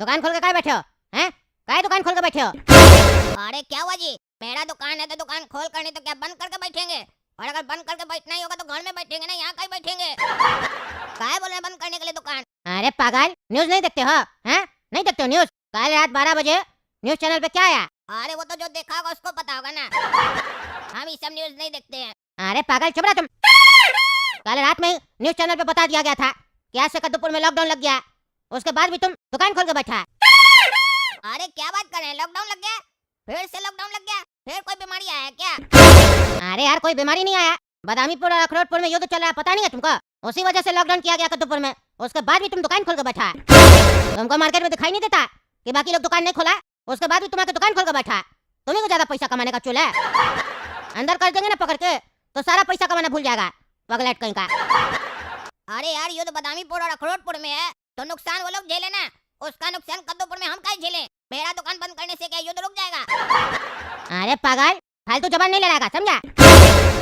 दुकान खोल के काय बैठे हो? हैं? काय दुकान खोल के बैठे हो? अरे क्या हुआ जी? मेरा दुकान है तो दुकान खोल कर, नहीं तो क्या बंद करके बैठेंगे? और अगर बंद करके बैठना ही होगा तो घर में बैठेंगे ना, यहाँ कहीं बैठेंगे? काहे बोल रहे हैं बंद करने के लिए दुकान? अरे पागल, न्यूज़ नहीं देखते हो? हैं? नहीं देखते हो न्यूज़? कल रात 12 बजे न्यूज़ चैनल पे क्या आया? अरे वो तो जो देखा होगा उसको पता होगा ना। हम ये सब न्यूज़ नहीं देखते हैं। अरे पागल, चुप रहा तुम। कल रात में न्यूज़ चैनल पे बता दिया गया था कि आज से कद्दूपुर में लॉकडाउन लग गया। उसके बाद भी तुम दुकान खोल के बैठा है। अरे क्या बात कर रहे हैं? लॉकडाउन लग गया? फिर से लॉकडाउन लग गया? फिर कोई बीमारी आया है क्या? अरे यार, कोई बीमारी नहीं आया। बदामीपुर और अखरोटपुर में युद्ध चल रहा है, पता नहीं है तुमको? उसी वजह से लॉकडाउन किया गया कद्दूपुर में। उसके बाद भी तुम दुकान खोल के बैठा है। तुमको मार्केट में दिखाई नहीं देता कि बाकी लोग दुकान नहीं खोला, उसके बाद भी तुम आके दुकान खोल के बैठा है। तुम्हें को ज्यादा पैसा कमाने का चूल है। अंदर कर देंगे ना पकड़ के तो सारा पैसा कमाना भूल जाएगा, पगलेट कहीं का। अरे यार, युद्ध बदामीपुर और अखरोटपुर में है तो नुकसान वो लोग झेले ना। उसका नुकसान कद्दूपुर में हम काहे झेले? मेरा दुकान बंद करने से क्या युद्ध रुक जाएगा? अरे पागल, फालतू जबान नहीं लड़ाएगा, समझा?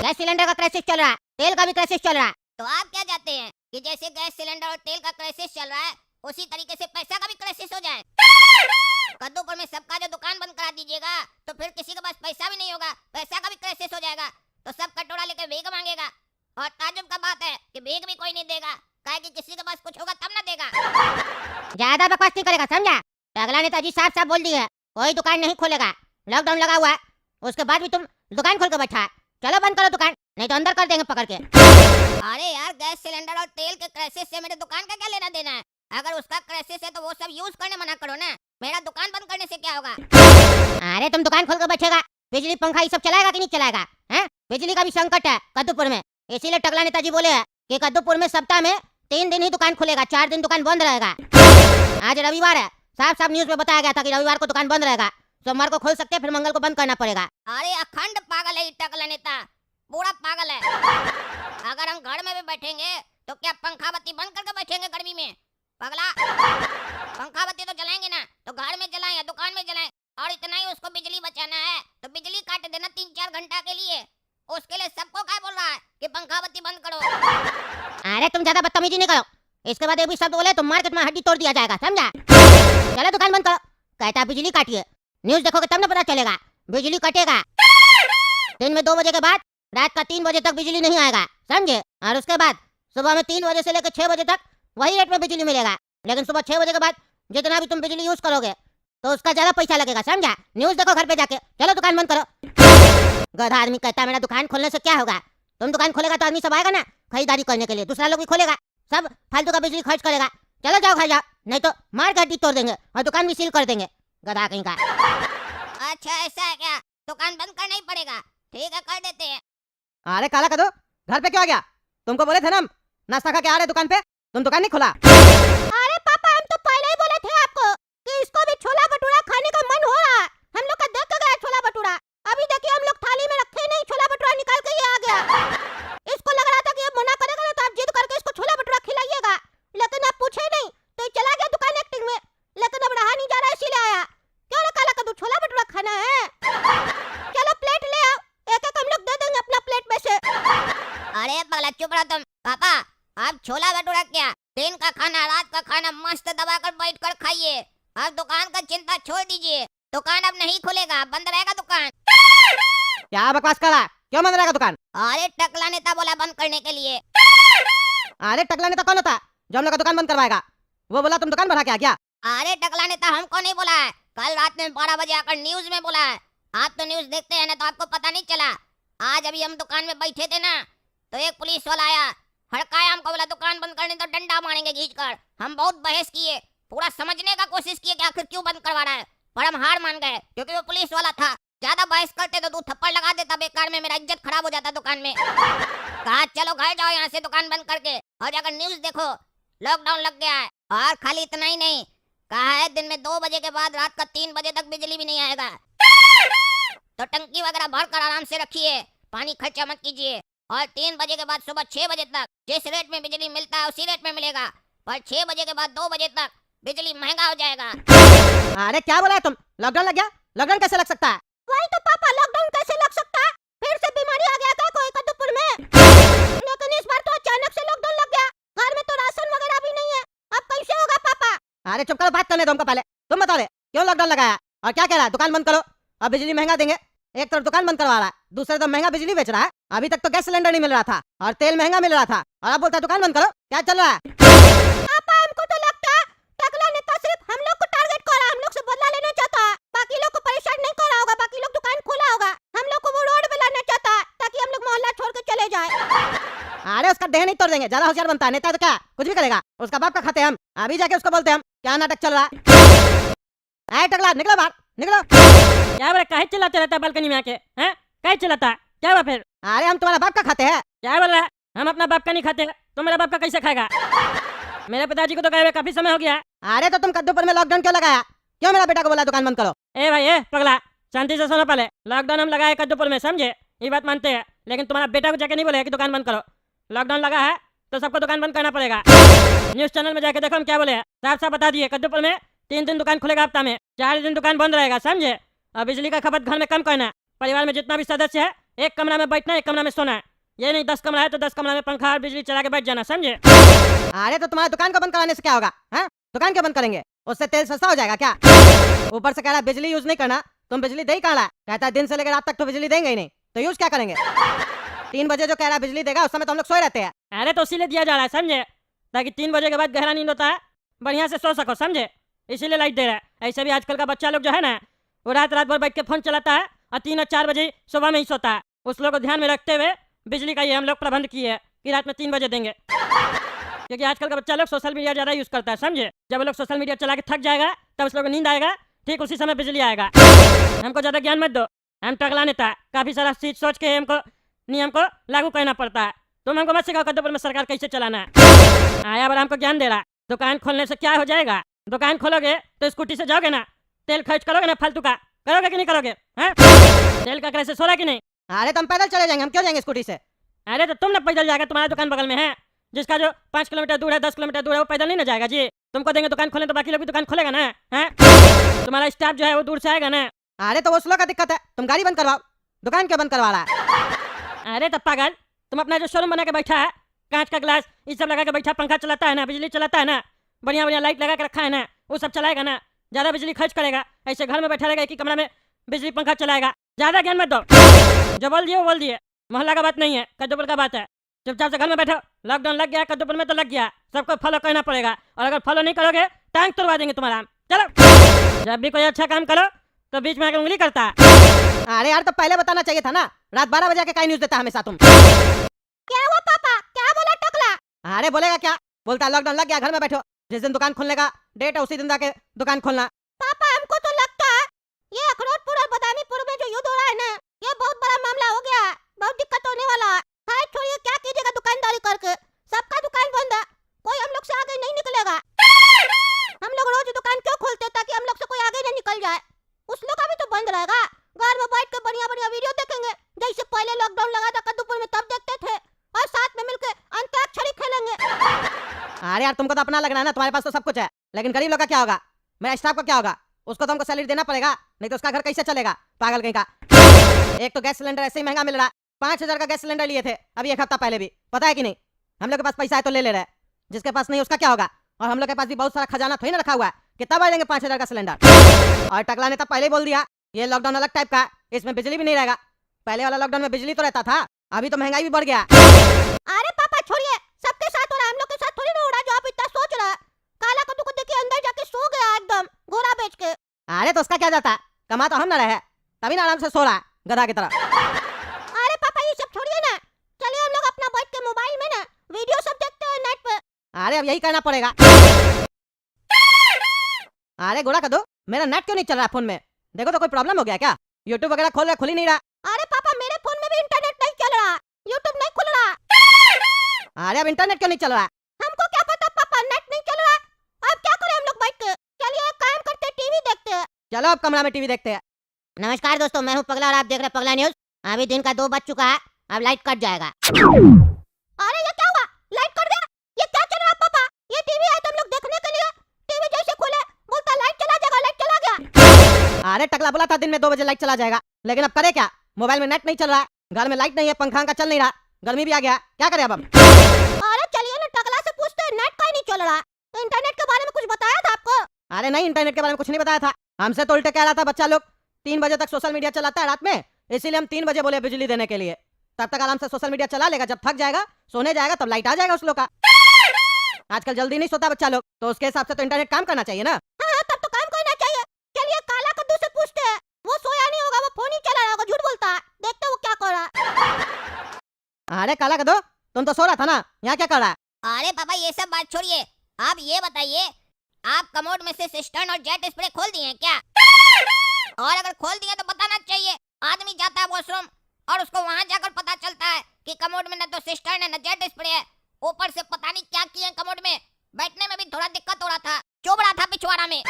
गैस सिलेंडर का क्राइसिस चल रहा है, तेल का भी क्राइसिस चल रहा है। तो आप क्या चाहते हैं कि जैसे गैस सिलेंडर और तेल का क्राइसिस चल रहा है उसी तरीके से पैसा का भी क्राइसिस हो जाए? कद्दूपुर में सबका जो दुकान बंद करा दीजिएगा तो फिर किसी के पास पैसा भी नहीं होगा, पैसा का भी क्राइसिस हो जाएगा। तो सब कटोरा लेकर भीख मांगेगा। और ताज्जुब का बात है कि भीख भी कोई नहीं देगा, काहे कि किसी के पास कुछ होगा तब ना देगा। ज्यादा बकवास नहीं करेगा, समझा? अगला नेताजी साफ साफ बोल दिए, कोई दुकान नहीं खोलेगा। लॉकडाउन लगा हुआ है, उसके बाद भी तुम दुकान खोल के बैठा है। चलो बंद करो दुकान, नहीं तो अंदर कर देंगे पकड़ के। अरे यार, गैस सिलेंडर और तेल के क्राइसिस से मेरे दुकान का क्या लेना देना है? अगर उसका क्राइसिस है तो वो सब यूज करने मना करो ना। मेरा दुकान बंद करने से क्या होगा? अरे तुम दुकान खोल के बैठेगा, बिजली पंखा ये सब चलाएगा कि नहीं चलाएगा? हैं? बिजली का भी संकट है कद्दूपुर में, इसीलिए टकला नेताजी बोले हैं कि कद्दूपुर में सप्ताह में 3 दिन ही दुकान खुलेगा, 4 दिन दुकान बंद रहेगा। आज रविवार है, साफ साफ न्यूज में बताया गया था कि रविवार को दुकान बंद रहेगा, सोमवार को खोल सकते हैं, फिर मंगल को बंद करना पड़ेगा। अरे अखंड पागल है ये टकला नेता, पूरा पागल है। अगर हम घर में भी बैठेंगे तो क्या पंखा बत्ती बंद करके बैठेंगे गर्मी में? पगला, पंखा बत्ती तो जलाएंगे ना, तो घर में जलाएं या दुकान में जलाएं। और इतना ही उसको बिजली बचाना है तो बिजली काट देना 3-4 घंटा के लिए। उसके लिए सबको क्या बोल रहा है कि पंखा बत्ती बंद करो? अरे तुम ज्यादा बदतमीजी नहीं करो, इसके बाद एक भी शब्द बोले तो मार्केट में हड्डी तोड़ दिया जाएगा, समझा? चलो दुकान बंद करो। कहता बिजली काटिए, न्यूज देखोगे तब ना पता चलेगा। बिजली कटेगा दिन में 2 बजे के बाद, रात का 3 बजे तक बिजली नहीं आएगा, समझे? और उसके बाद सुबह में 3 बजे से लेकर 6 बजे तक वही रेट में बिजली मिलेगा। लेकिन सुबह 6 बजे के बाद जितना भी तुम बिजली यूज करोगे तो उसका ज्यादा पैसा लगेगा, समझा? न्यूज देखो घर पे जाके। चलो दुकान बंद करो। गधा आदमी कहता मेरा दुकान खोलने से क्या होगा? तुम दुकान खोलेगा तो आदमी सब आएगा ना खरीदारी करने के लिए, दूसरा लोग भी खोलेगा, सब फालतू का बिजली खर्च करेगा। चलो जाओ घर जाओ, नहीं तो मार के हड्डी तोड़ देंगे और दुकान भी सील कर देंगे, गधा कहीं का। अच्छा ऐसा है क्या? दुकान बंद करना ही पड़ेगा। ठीक है, कर देते हैं। अरे काला कदो, घर पे क्यों आ गया? तुमको बोले थे ना हम नाश्ता खा के आ रहे दुकान पे, तुम दुकान नहीं खोला? अरे पापा, हम तो पहले ही बोले थे आपको कि इसको भी छोला भटूरा खाने का मन हो रहा है। हम लोग का देख के गया छोला भटूरा, अभी देखिए हम लोग थाली में रखे नहीं, छोला भटूरा निकाल के ये आ गया। इसको लग रहा था कि ये मना करेगा ना तो आप जिद करके इसको छोला भटूरा खिलाइएगा, लेकिन आप पूछे नहीं तो ये चला गया दुकान एक्टिंग में। लेकिन अब रहा नहीं जा रहा इसीलिए आया। क्यों ना काला कद्दू, छोला भटूरा खाना है? चलो प्लेट ले आओ, एक-एक हम लोग दे देंगे अपना प्लेट में से। अरे पगला चुप रहो तुम। पापा, आप छोला भटूरा क्या, दिन का खाना रात का खाना मस्त दबाकर बैठकर खाइए। आप दुकान का चिंता छोड़ दीजिए। दुकान अब नहीं खुलेगा, बंद रहेगा दुकान। क्या बकवास कर रहा है? क्यों बंद रहेगा दुकान? अरे टकला नेता बोला बंद करने के लिए। अरे टकला नेता कौन होता है जो हम लोग का दुकान बंद करवाएगा? वो बोला तुम दुकान बढ़ा के आ गया। अरे टकला नेता हमको नहीं बोला है, कल रात में 12 बजे आकर न्यूज में बोला है। आप तो न्यूज देखते हैं ना, तो आपको पता नहीं चला। आज अभी हम दुकान में बैठे थे ना तो एक पुलिस वाला आया, हड़काया हमको, बोला दुकान बंद करने तो डंडा मारेंगे खींच कर। हम बहुत बहस किए, पूरा समझने का कोशिश किए कि आखिर क्यों बंद करवा रहा है, पर हम हार मान गए क्योंकि वो पुलिस वाला था। ज्यादा बहस करते तो 2 थप्पड़ लगा देता बेकार में, मेरा इज्जत खराब हो जाता दुकान में। कहा चलो घर जाओ यहाँ से दुकान बंद करके और जाकर न्यूज देखो, लॉकडाउन लग गया है। और खाली इतना ही नहीं, कहा है दिन में 2 बजे के बाद रात का 3 बजे तक बिजली भी नहीं आएगा। तो टंकी वगैरह भर कर आराम से रखिए, पानी खर्चा मत कीजिए। और 3 बजे के बाद सुबह 6 बजे तक जिस रेट में बिजली मिलता है उसी रेट में मिलेगा, पर 6 बजे के बाद 2 बजे तक बिजली महंगा हो जाएगा। अरे क्या बोला है तुम? लॉकडाउन लग गया? लॉकडाउन कैसे लग सकता है? वही तो पापा, लॉकडाउन कैसे लग सकता है? फिर से बीमारी आ गया था कोई कद्दूपुर में। लेकिन इस बार तो अचानक से लॉकडाउन लग गया, घर में तो राशन वगैरह भी नहीं है, अब कैसे होगा पापा? अरे चुप करो, बात करने दो हमको पहले। तुम बताओ रे, क्यों लॉकडाउन लगाया और क्या कह रहा है? दुकान बंद करो और बिजली महंगा देंगे। एक तरफ दुकान बंद करवा रहा है, दूसरे तरफ महंगा बिजली बेच रहा है। अभी तक तो गैस सिलेंडर नहीं मिल रहा था और तेल महंगा मिल रहा था, और अब बोलता है दुकान बंद करो। क्या चल रहा है? पापा हमको तो लगता है टकला नेता सिर्फ हम लोग को टारगेट कर रहा है, हम लोग से बदला लेना चाहता है। बाकी लोग को परेशान नहीं कर रहा होगा, बाकी लोग दुकान खोला होगा। हम लोग को वो रोड पे लाना चाहता है ताकि हम लोग मोहल्ला छोड़ के चले जाए। अरे उसका देह नहीं तोड़ देंगे, ज्यादा होशियार बनता है। नेता तो क्या कुछ भी करेगा, उसका बाप का खाते हम। अभी जाके उसको बोलते हम क्या नाटक चल रहा है। टकला निकलो बाहर, निकलो। क्या बोले? काहे चिल्लाते रहता है बालकनी में आके? हैं? काहे चिल्लाता है? क्या हुआ फिर? अरे हम तुम्हारा बाप का खाते हैं। क्या बोल रहा है? हम अपना बाप का नहीं खाते, तो मेरा बाप का कैसे खाएगा? मेरे पिताजी को तो गए हुए काफी समय हो गया है। अरे तो तुम कद्दूपुर में लॉकडाउन क्यों लगाया? क्यों मेरा बेटा को बोला दुकान बंद करो? ए भाई ए पगला, शांति से सुनो पहले। लॉकडाउन हम लगाए कद्दूपुर में, समझे? ये बात मानते हैं, लेकिन तुम्हारा बेटा को जाके नहीं बोले कि दुकान बंद करो। लॉकडाउन लगा है तो सबको दुकान बंद करना पड़ेगा। न्यूज चैनल में जाके देखो हम क्या बोले हैं। साफ साफ बता दिए कद्दूपुर में 3 दिन दुकान खुलेगा हफ्ता में, 4 दिन दुकान बंद रहेगा, समझे? और बिजली का खपत घर में कम करना। परिवार में जितना भी सदस्य है एक कमरा में बैठना, एक कमरा में सोना है। ये नहीं 10 कमरा है तो 10 कमरा में पंखा और बिजली चला के बैठ जाना, समझे? अरे तो तुम्हारी दुकान को बंद कराने से क्या होगा? हैं? दुकान क्यों बंद करेंगे? उससे तेल सस्ता हो जाएगा क्या? ऊपर से कह रहा है बिजली यूज नहीं करना। तुम बिजली दे ही कहाँ रहा है? कहता है दिन से लेकर रात तक तो बिजली देंगे ही नहीं, तो यूज क्या करेंगे? 3 बजे जो कह रहा है बिजली देगा, उस समय तो हम लोग सोए रहते हैं। अरे तो इसीलिए दिया जा रहा है, समझे? ताकि 3 बजे के बाद गहरा नींद होता है, बढ़िया से सो सको, समझे? इसीलिए लाइट दे रहा है। ऐसे भी आजकल का बच्चा लोग जो है ना, वो रात रात भर बैठ के फोन चलाता है और 3 और 4 बजे सुबह में ही सोता है। उस लोग को ध्यान में रखते हुए बिजली का ये हम लोग प्रबंध किए है कि रात में 3 बजे देंगे। क्योंकि आजकल का बच्चा लोग सोशल मीडिया ज्यादा यूज करता है, समझे? जब वो लोग सोशल मीडिया चला के थक जाएगा तब उस लोग को नींद आएगा, ठीक उसी समय बिजली आएगा। हमको ज्यादा ज्ञान मत दो, हम टकला नेता है, काफी सारा चीज सोच के हमको नियम को लागू करना पड़ता है। तुम हमको मत सिखाओ कद्दूपुर में सरकार कैसे चलाना है। आया बार हमको ज्ञान दे रहा है। दुकान खोलने से क्या हो जाएगा? दुकान खोलोगे तो स्कूटी से जाओगे ना, तेल खर्च करोगे ना फालतू का, करोगे कि नहीं करोगे? हैं? तेल का कैसे सोला कि नहीं? अरे तो हम पैदल चले जाएंगे, हम क्यों जाएंगे स्कूटी से? अरे तो तुम ना पैदल जाएगा, तुम्हारा दुकान बगल में है। जिसका जो 5 किलोमीटर दूर है, 10 किलोमीटर दूर है, वो पैदल नहीं ना जाएगा जी। तुमको देंगे दुकान खोलने तो बाकी लोग भी दुकान खोलेगा ना, हैं? तुम्हारा स्टाफ जो है वो दूर से आएगा ना। अरे तो वो स्लो का दिक्कत है, तुम गाड़ी बंद करवाओ। दुकान क्यों बंद करवा रहा है? अरे तब पागल, तुम अपना जो शोरूम बना के बैठा है, कांच का ग्लास ये सब लगा के बैठा, पंखा चलाता है ना, बिजली चलाता है ना, बढ़िया बढ़िया लाइट लगा के रखा है ना, वो सब चलाएगा ना, ज्यादा बिजली खर्च करेगा। ऐसे घर में बैठा रहेगा, एक ही कमरा में बिजली पंखा चलाएगा। ज्यादा ज्ञान मत दो, जो बोल दिए वो बोल दिए। मोहल्ला का बात नहीं है, कद्दूपुर का बात है। चुपचाप से घर में बैठो। लॉकडाउन लग गया कद्दूपुर में तो लग गया, सबको फॉलो करना पड़ेगा, और अगर फॉलो नहीं करोगे टांग तोड़वा देंगे तुम्हारा। चलो, जब भी कोई अच्छा काम करो तो बीच में आकर उंगली करता है। अरे यार तो पहले बताना चाहिए था ना, रात 12 बजे के काय न्यूज देता है हमेशा तुम। क्या हुआ पापा? क्या बोला टकला? अरे बोलेगा क्या, बोलता है लॉकडाउन लग गया, घर में बैठो, जिस दिन दुकान खोलने का डेट है उसी दिन जाके दुकान खोलना। पापा हमको तो लगता है ये अखरोटपुर और बदामीपुर में जो युद्ध हो रहा है ना, ये बहुत बड़ा मामला हो गया है, बहुत दिक्कत होने वाला है। हाय छोड़िए, क्या कीजिएगा दुकानदारी करके, सबका दुकान बंद है, कोई हम लोग से आगे नहीं निकलेगा। हम लोग रोज दुकान क्यों खोलते हैं? ताकि हम लोग से कोई आगे नहीं निकल जाए। उस लोग का भी तो बंद रहेगा, घर में बैठ के बढ़िया बढ़िया वीडियो देखेंगे, जैसे पहले लॉकडाउन लगा था कद्दूपुर में तब देखते थे, और साथ में मिलकर अंताक्षरी खेलेंगे। अरे यार तुमको तो अपना लग रहा है ना, तुम्हारे पास तो सब कुछ है, लेकिन गरीब लोग का क्या होगा? मेरा स्टाफ का क्या होगा? उसको तो हमको सैलरी देना पड़ेगा, नहीं तो उसका घर कैसे चलेगा? पागल कहीं का। एक तो गैस सिलेंडर ऐसे ही महंगा मिल रहा है, 5000 का गैस सिलेंडर लिए थे अभी 1 हफ्ता पहले भी, पता है कि नहीं? हम लोग के पास पैसा है तो ले ले रहे हैं, जिसके पास नहीं उसका क्या होगा? और हम लोग के पास भी बहुत सारा खजाना थोड़ी ना रखा हुआ है, कितना बढ़ देंगे 5000 का सिलेंडर? और टकला ने तो पहले ही बोल दिया ये लॉकडाउन अलग टाइप का है, इसमें बिजली भी नहीं रहेगा। पहले वाला लॉकडाउन में बिजली तो रहता था, अभी तो महंगाई भी बढ़ गया। अरे पापा छोड़िए, सबके साथ हो रहा है, हम लोग के साथ थोड़ी ना हो रहा जो आप इतना सोच रहा है। काला कद्दू को देखिए अंदर जाके सो गया एकदम घोड़ा बेच के। अरे तो उसका क्या जाता, कमा तो हम ना रहे, तभी ना आराम से सो रहा है गधा की तरह। अरे पापा ये सब छोड़िए ना, चलिए हम लोग अपना बैठ के मोबाइल में ना वीडियो सब देखते हैं नेट पे। अरे अब यही करना पड़ेगा। अरे गोड़ा कदो, मेरा नेट क्यों नहीं चल रहा फोन में? देखो तो कोई प्रॉब्लम हो गया क्या? यूट्यूब वगैरह खोल रहा, खुल ही नहीं रहा। अरे पापा मेरे फोन में भी इंटरनेट नहीं चल रहा, यूट्यूब नहीं खुल रहा। अरे अब इंटरनेट क्यों नहीं चल रहा? हमको क्या पता पापा, नेट नहीं चल रहा। अब क्या करें हम लोग बैठ के? चलिए एक काम करते हैं, टीवी देखते हैं। चलो अब कमरा में टीवी देखते हैं। नमस्कार दोस्तों, मैं हूँ पगला और आप देख रहे हैं पगला न्यूज। अभी दिन का 2 बज चुका है, अब लाइट कट जाएगा। अरे ये क्या हुआ? लाइट कट गया? ये क्या चल रहा है पापा? ये टीवी है तो हम लोग देखने के लिए, टीवी जैसे खोले बोलता लाइट चला जाएगा, लाइट चला गया। अरे टकला बोला था दिन में 2 बजे लाइट चला जाएगा, लेकिन अब करे क्या? मोबाइल में नेट नहीं चल रहा है, घर में लाइट नहीं है, पंखा का चल नहीं रहा, गर्मी भी आ गया, क्या करे अब? अरे चलिए ना टकला से पूछते हैं, नेट का ही नहीं चल रहा। इंटरनेट के बारे में कुछ बताया था आपको? अरे नहीं, इंटरनेट के बारे में कुछ नहीं बताया था। हमसे तो उल्टे कह रहा था बच्चा लोग 3 बजे तक सोशल मीडिया चलाता है रात में, इसीलिए हम 3 बजे बोले बिजली देने के लिए। तब तक आराम से सोशल मीडिया चला लेगा, जब थक जाएगा सोने जाएगा तब लाइट आ जाएगा उस लोग का। आजकल जल्दी नहीं सोता बच्चा लोग, तो उसके हिसाब से तो इंटरनेट काम करना चाहिए ना। हाँ, तब तो काम करना चाहिए। चलिए काला कद्दू से पूछते हैं, वो सोया नहीं होगा, वो फोन ही चला रहा होगा, झूठ बोलता है। देखते हैं वो क्या कर रहा है। अरे काला कदो, तुम तो सो रहा था ना, यहाँ क्या कर रहा है? अरे पापा ये सब बात छोड़िए, आप ये बताइए, आप कमोड में से सिस्टर्न और जेट स्प्रे खोल दिए हैं क्या? और अगर खोल दिए तो बताना चाहिए। आदमी जाता है वॉशरूम और उसको वहां जाकर पता चलता है कि कमोड में न तो सिस्टर्न है न जेट स्प्रे है, ऊपर से पता नहीं क्या किए कमोड में। बैठने में भी थोड़ा दिक्कत हो रहा था, चुभ रहा था पिछवाड़ा में।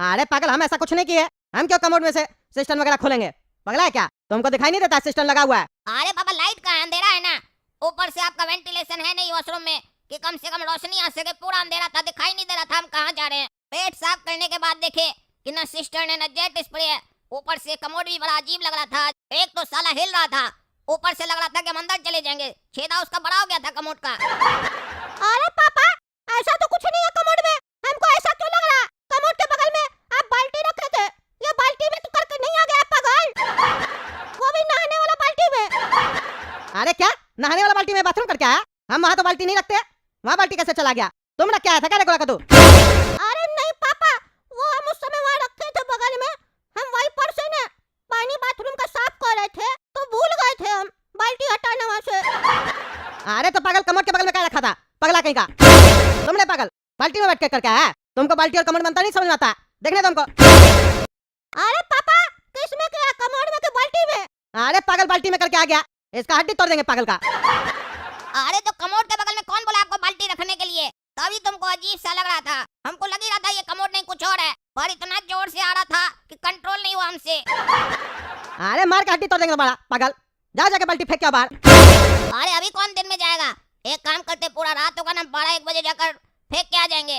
अरे पागल, हम ऐसा कुछ नहीं किए। हम क्यों कमोड में से सिस्टम वगैरह खोलेंगे? पगला है क्या? तुमको दिखाई नहीं देता सिस्टम लगा हुआ है? अरे पापा लाइट का अंधेरा है ना, ऊपर से आपका वेंटिलेशन है नहीं वॉशरूम में कि कम से कम रोशनी आ सके। पूरा अंधेरा था, दिखाई नहीं दे रहा था हम कहाँ जा रहे हैं। पेट साफ करने के बाद देखे कि न सिस्टर्न है न जेट स्प्रे है, ऊपर से कमोड भी बड़ा अजीब लग रहा था। एक तो साला हिल रहा था, ऊपर से लग रहा था कि हम अंदर चले जाएंगे। छेदा उसका बड़ा हो गया था कमोड का। अरे पापा, ऐसा तो कुछ नहीं है कमोड में। हमको ऐसा क्यों लग रहा है? कमोड के बगल में आप बाल्टी रखे थे, ये बाल्टी में तो करके नहीं आ गया पागल, वो भी नहाने वाला बाल्टी में। अरे क्या नहाने वाला बाल्टी में बाथरूम करके आया? हम वहाँ तो बाल्टी नहीं रखते, वहाँ बाल्टी कैसे चला गया? तुम रख के आया था क्या रे गोला कद्दू? अरे नहीं पापा, वो हम उस समय वहाँ रखे थे बगल में। हम वहीं पर से ना पानी बाथरूम का साफ कर रहे थे तो भूल गए थे हम बाल्टी हटाना वहाँ से। अरे तो पागल, कमोड के बगल में क्या रखा था? पगला कहीं का। तुमने पागल बाल्टी में बैठ के करके आया है? तुमको बाल्टी और कमोड में अंतर नहीं समझ में आता? देखने तुमको। अरे पापा, किस में क्या, कमोड में कि बाल्टी में? अरे पागल, बाल्टी में करके आ गया, इसका हड्डी तोड़ देंगे पागल का। अरे तो कमोड के बगल में कौन बोला आपको बाल्टी रखने के लिए? तभी तुमको अजीब सा लग रहा था। हमको लग ही रहा था ये कमोड नहीं कुछ और है, पर इतना जोर से आ रहा था कि कंट्रोल नहीं हुआ हमसे। अरे मार के हड्डी तोड़ देंगे तुम्हारा पागल। जा जाके बाल्टी फेंक के बाहर। अरे अभी कौन दिन में जाएगा? एक काम करते, पूरा रात होगा ना, 12-1 बजे जाकर फेंक के आ जाएंगे।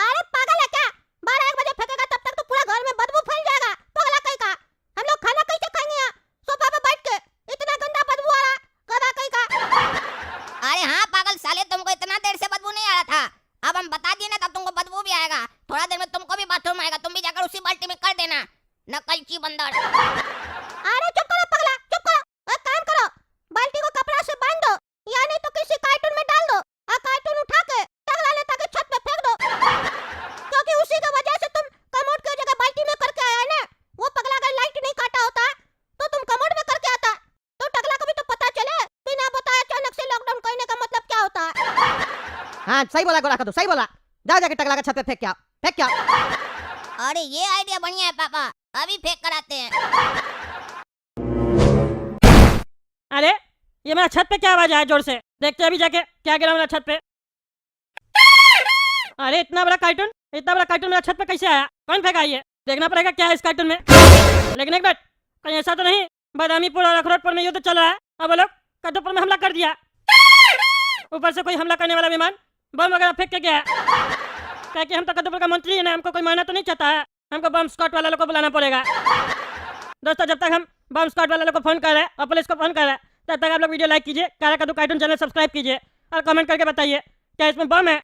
अरे पागल है क्या? 12-1 बजे फेंकेगा तब तक तो पूरा घर में बदबू फैल जाएगा। पगला कहीं का, हम लोग खाना कैसे खाएंगे यहाँ सोफा पे बैठ के? इतना गंदा बदबू आ रहा, गधा कहीं का। अरे हाँ पागल साले, तुमको इतना देर से बदबू नहीं आ रहा था, अब हम बता दिए ना तब तुमको बदबू भी आएगा। थोड़ा देर में तुमको भी बाथरूम आएगा, तुम भी जाकर उसी बाल्टी में कर देना, नकलची बंदर। अरे चुप करो पगला, चुप करो। एक काम करो, बाल्टी को कपड़ा से बांध दो या नहीं तो किसी कार्टून में डाल दो और कार्टून उठा के टंगला ले ताकि छत पे फेंक दो, क्योंकि उसी की वजह से तुम कमोड की जगह बाल्टी में करके आया ना। वो पगला अगर लाइट नहीं काटा होता तो तुम कमोड में करके आता, तो टकला को भी तो पता चले बिना बताए अचानक से लॉकडाउन करने का मतलब क्या होता है। हाँ सही बोला गोला कद्दू, सही बोला। जाओ जाके टकला का छत पे फेंक के आओ, फेंक के आओ। अरे ये आइडिया बढ़िया है पापा, अभी फेंक कर आते हैं। अरे ये मेरा छत पे क्या आवाज आया जोर से? देखते अभी जाके क्या गिरा मेरा छत पे। अरे इतना बड़ा कार्टून मेरा छत पे कैसे आया? कौन फेंका ये? देखना पड़ेगा क्या है इस कार्टून में। लेकिन एक बात, कहीं ऐसा तो नहीं बदामीपुर और अखरोटपुर में युद्ध चल रहा है अब वो लोग कद्दूपुर में हमला कर दिया, ऊपर से कोई हमला करने वाला विमान बम वगैरह फेंक के गया है। क्या कि हम तो कद्दूपुर का मंत्री है ना, हमको कोई मारना तो नहीं चाहता है, हमको बम स्क्वाड वाले लोग को बुलाना पड़ेगा। दोस्तों जब तक हम बम स्क्वाड वाले लोग को फोन कर रहे हैं और पुलिस को फोन कर रहे हैं, तब तक आप लोग वीडियो लाइक कीजिए, काला कद्दू कार्टून चैनल सब्सक्राइब कीजिए और कमेंट करके बताइए क्या इसमें बम है।